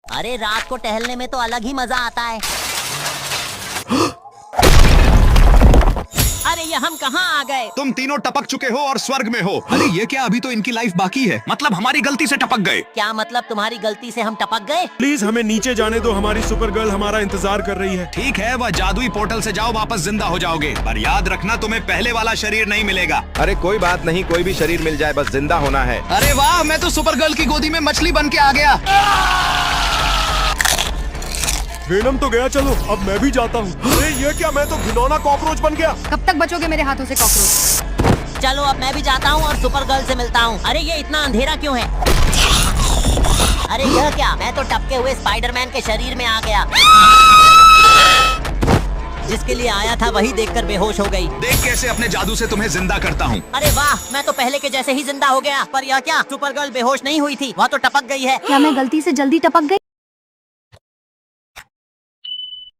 अरे रात को टहलने में तो अलग ही मजा आता है। अरे ये हम कहाँ आ गए? तुम तीनों टपक चुके हो और स्वर्ग में हो। अरे ये क्या, अभी तो इनकी लाइफ बाकी है। मतलब हमारी गलती से टपक गए। क्या मतलब तुम्हारी गलती से हम टपक गए? प्लीज हमें नीचे जाने दो, हमारी सुपर गर्ल हमारा इंतजार कर रही है। ठीक है, वह जादुई पोर्टल से जाओ, वापस जिंदा हो जाओगे। पर याद रखना, तुम्हें पहले वाला शरीर नहीं मिलेगा। अरे कोई बात नहीं, कोई भी शरीर मिल जाए, बस जिंदा होना है। अरे वाह, मैं तो सुपर गर्ल की गोदी में मछली बन के आ गया। वेनम तो गया, चलो अब मैं भी जाता हूँ। अरे ये क्या, मैं तो घिनौना कॉकरोच बन गया। कब तक बचोगे मेरे हाथों से कॉकरोच? चलो अब मैं भी जाता हूँ और सुपर गर्ल से मिलता हूँ। अरे ये इतना अंधेरा क्यों है? अरे यह क्या, मैं तो टपके हुए स्पाइडरमैन के शरीर में आ गया। जिसके लिए आया था वही देखकर बेहोश हो गई। देख कैसे अपने जादू से तुम्हें जिंदा करता हूँ। अरे वाह, मैं तो पहले के जैसे ही जिंदा हो गया। पर यह क्या, सुपर गर्ल बेहोश नहीं हुई थी, वह तो टपक गई है। क्या मैं गलती से जल्दी टपक गई?